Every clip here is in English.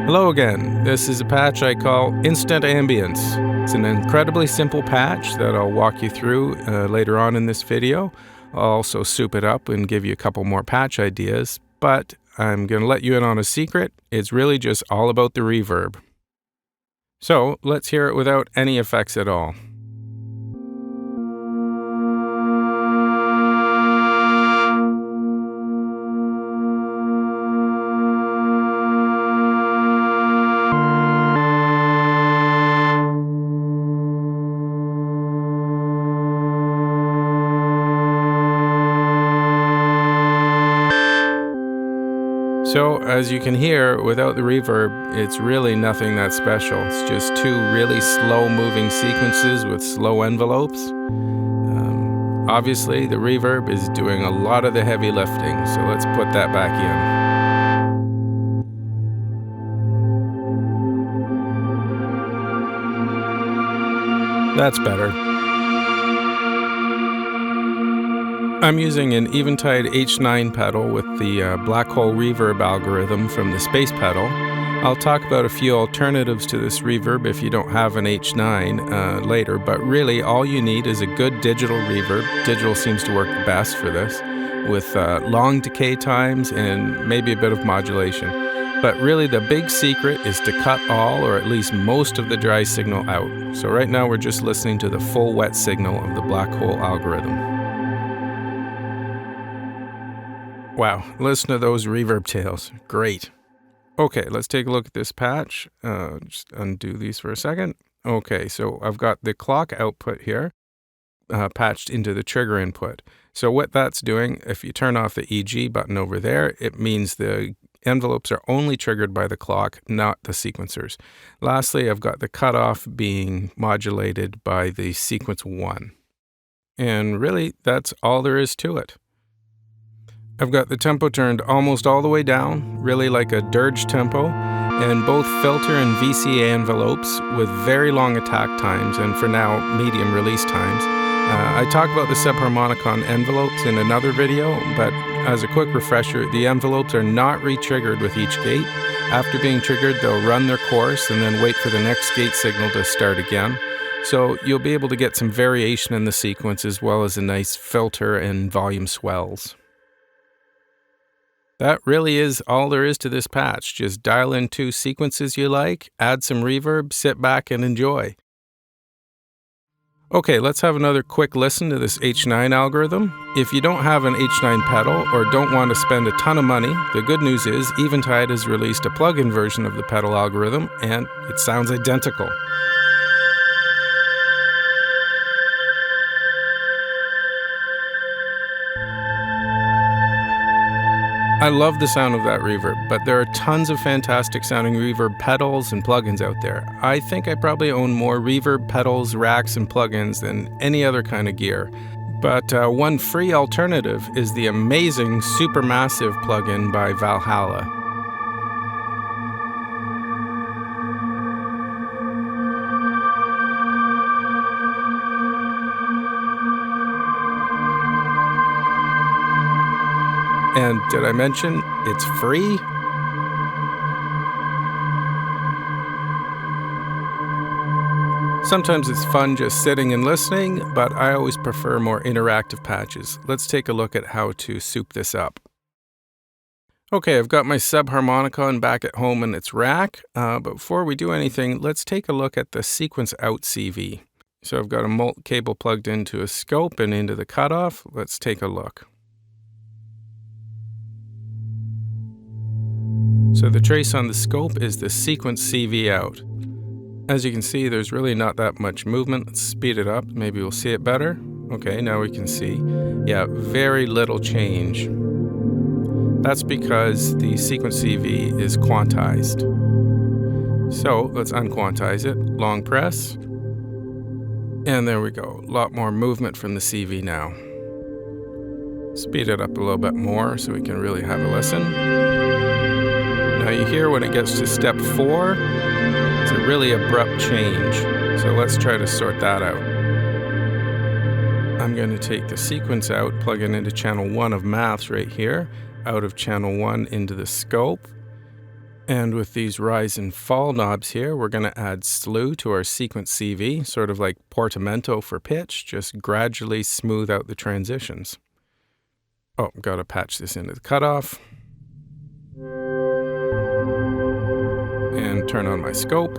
Hello again. This is a patch I call Instant Ambience. It's an incredibly simple patch that I'll walk you through later on in this video. I'll also soup it up and give you a couple more patch ideas, but I'm going to let you in on a secret. It's really just all about the reverb. So let's hear it without any effects at all. So, as you can hear, without the reverb, it's really nothing that special. It's just two really slow-moving sequences with slow envelopes. Obviously, the reverb is doing a lot of the heavy lifting, so let's put that back in. That's better. I'm using an Eventide H9 pedal with the Blackhole reverb algorithm from the Space pedal. I'll talk about a few alternatives to this reverb if you don't have an H9 later, but really all you need is a good digital reverb. Digital seems to work best for this, with long decay times and maybe a bit of modulation. But really the big secret is to cut all or at least most of the dry signal out. So right now we're just listening to the full wet signal of the Blackhole algorithm. Wow, listen to those reverb tails. Great. Okay, let's take a look at this patch. Just undo these for a second. Okay, so I've got the clock output here patched into the trigger input. So what that's doing, if you turn off the EG button over there, it means the envelopes are only triggered by the clock, not the sequencers. Lastly, I've got the cutoff being modulated by the sequence 1. And really, that's all there is to it. I've got the tempo turned almost all the way down, really like a dirge tempo, and both filter and VCA envelopes with very long attack times, and for now, medium release times. I talk about the Subharmonicon envelopes in another video, but as a quick refresher, the envelopes are not re-triggered with each gate. After being triggered, they'll run their course and then wait for the next gate signal to start again. So you'll be able to get some variation in the sequence as well as a nice filter and volume swells. That really is all there is to this patch. Just dial in two sequences you like, add some reverb, sit back and enjoy. Okay, let's have another quick listen to this H9 algorithm. If you don't have an H9 pedal or don't want to spend a ton of money, the good news is Eventide has released a plug-in version of the pedal algorithm and it sounds identical. I love the sound of that reverb, but there are tons of fantastic sounding reverb pedals and plugins out there. I think I probably own more reverb pedals, racks, and plugins than any other kind of gear. But one free alternative is the amazing Supermassive plugin by Valhalla. And did I mention it's free? Sometimes it's fun just sitting and listening, but I always prefer more interactive patches. Let's take a look at how to soup this up. Okay, I've got my Subharmonicon back at home in its rack, but before we do anything, let's take a look at the sequence out CV. So I've got a mult cable plugged into a scope and into the cutoff. Let's take a look. So the trace on the scope is the sequence CV out. As you can see, there's really not that much movement. Let's speed it up. Maybe we'll see it better. Okay, now we can see. Yeah, very little change. That's because the sequence CV is quantized. So let's unquantize it. Long press. And there we go. A lot more movement from the CV now. Speed it up a little bit more so we can really have a listen. Now you hear when it gets to step 4, it's a really abrupt change. So let's try to sort that out. I'm going to take the sequence out, plug it into channel 1 of maths right here, out of channel 1 into the scope. And with these rise and fall knobs here, we're going to add Slew to our sequence CV, sort of like portamento for pitch, just gradually smooth out the transitions. Oh, got to patch this into the cutoff. And turn on my scope.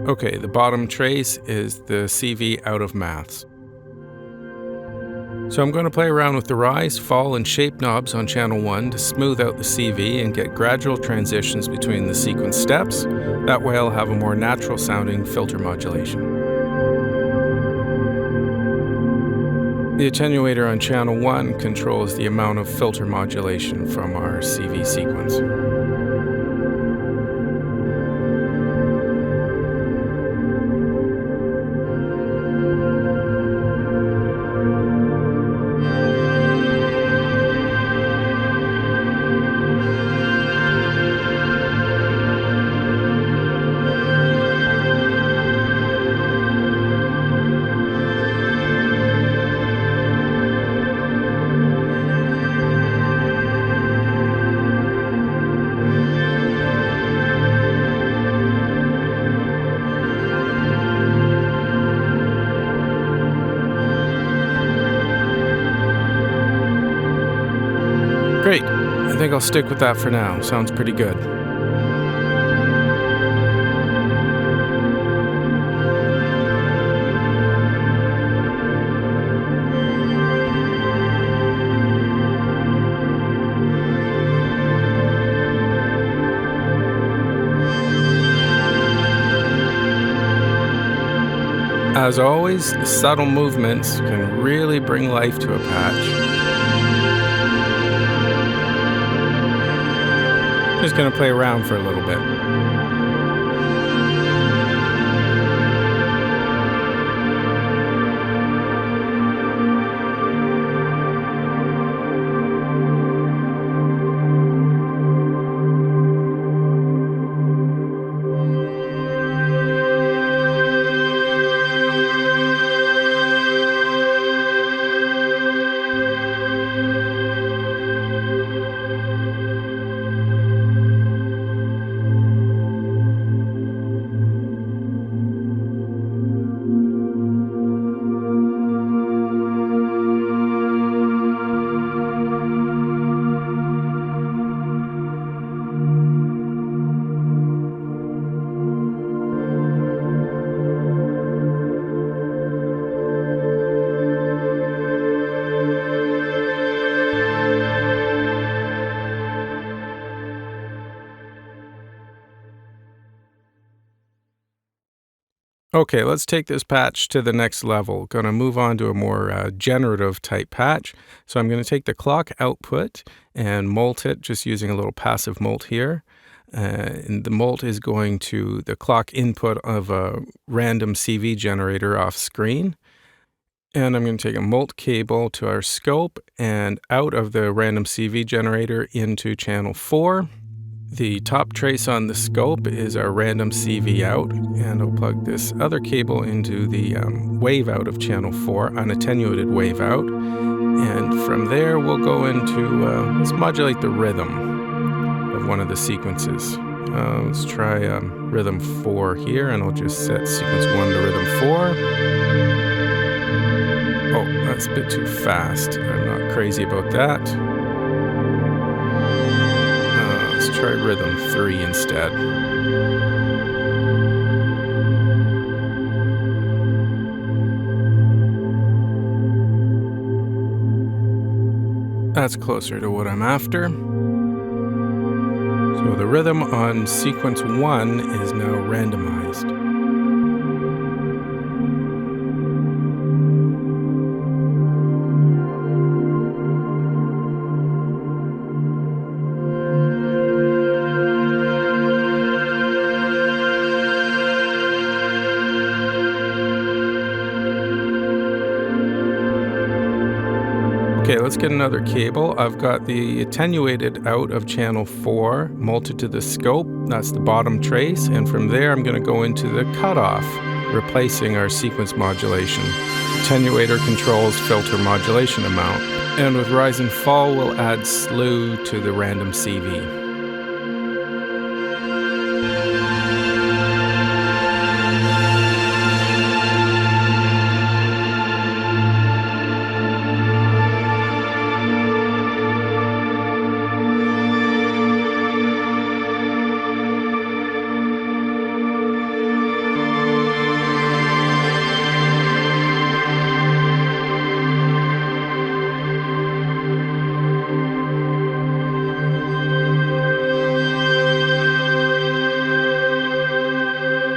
Okay, the bottom trace is the CV out of maths. So I'm going to play around with the rise, fall, and shape knobs on channel 1 to smooth out the CV and get gradual transitions between the sequence steps. That way I'll have a more natural sounding filter modulation. The attenuator on channel 1 controls the amount of filter modulation from our CV sequence. Great. I think I'll stick with that for now. Sounds pretty good. As always, subtle movements can really bring life to a patch. Just going to play around for a little bit. Okay, let's take this patch to the next level. Going to move on to a more generative type patch. So I'm going to take the clock output and molt it, just using a little passive molt here. And the molt is going to the clock input of a random CV generator off screen. And I'm going to take a molt cable to our scope and out of the random CV generator into channel 4. The top trace on the scope is our random CV out, and I'll plug this other cable into the wave out of channel 4, unattenuated wave out. And from there, we'll go into, let's modulate the rhythm of one of the sequences. Let's try rhythm 4 here, and I'll just set sequence 1 to rhythm 4. Oh, that's a bit too fast. I'm not crazy about that. Let's try rhythm 3 instead. That's closer to what I'm after. So the rhythm on sequence 1 is now randomized. Okay, let's get another cable. I've got the attenuated out of channel 4, molted to the scope. That's the bottom trace. And from there, I'm going to go into the cutoff, replacing our sequence modulation. Attenuator controls filter modulation amount. And with rise and fall, we'll add Slew to the random CV.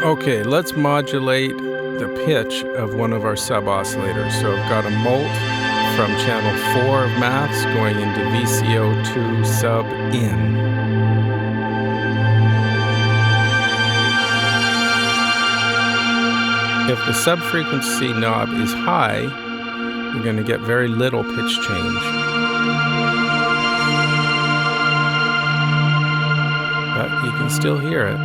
Okay, let's modulate the pitch of one of our sub-oscillators. So I've got a molt from channel 4 of maths going into VCO2 sub in. If the sub-frequency knob is high, we're going to get very little pitch change. But you can still hear it.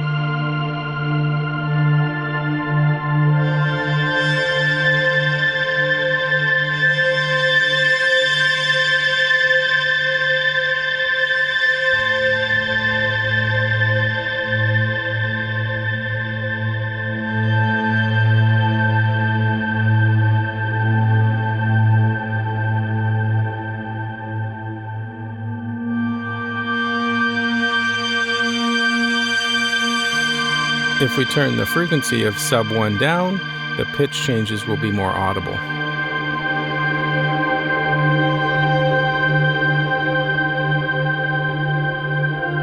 If we turn the frequency of sub 1 down, the pitch changes will be more audible.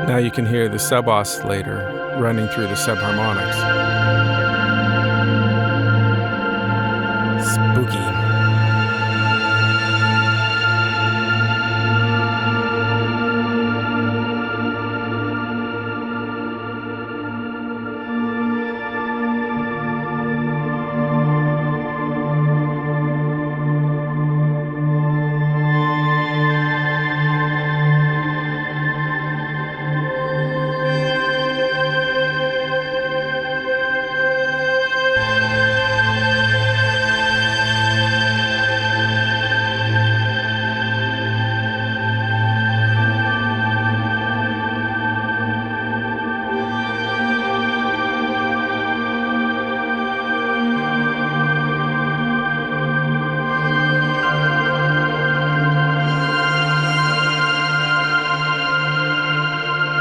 Now you can hear the sub-oscillator running through the subharmonics. Spooky.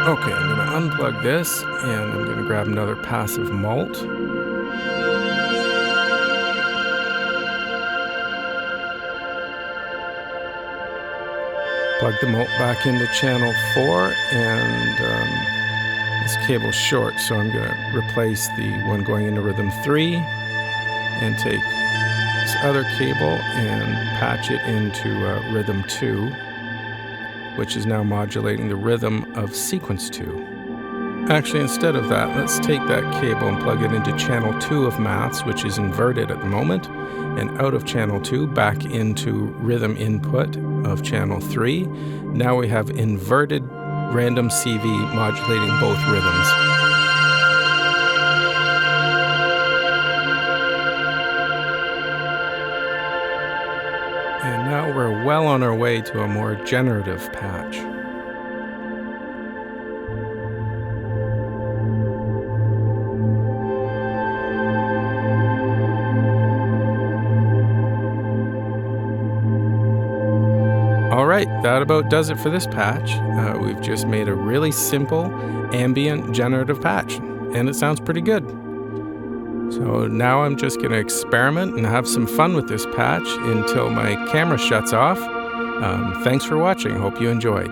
Okay, I'm going to unplug this, and I'm going to grab another passive mult. Plug the mult back into channel 4, and this cable's short, so I'm going to replace the one going into rhythm 3 and take this other cable and patch it into rhythm 2. Which is now modulating the rhythm of sequence 2. Actually, instead of that, let's take that cable and plug it into channel 2 of maths, which is inverted at the moment, and out of channel 2 back into rhythm input of channel 3. Now we have inverted random CV modulating both rhythms. And now we're well on our way to a more generative patch. All right, that about does it for this patch. We've just made a really simple ambient generative patch, and it sounds pretty good. So now I'm just going to experiment and have some fun with this patch until my camera shuts off. Thanks for watching. Hope you enjoyed.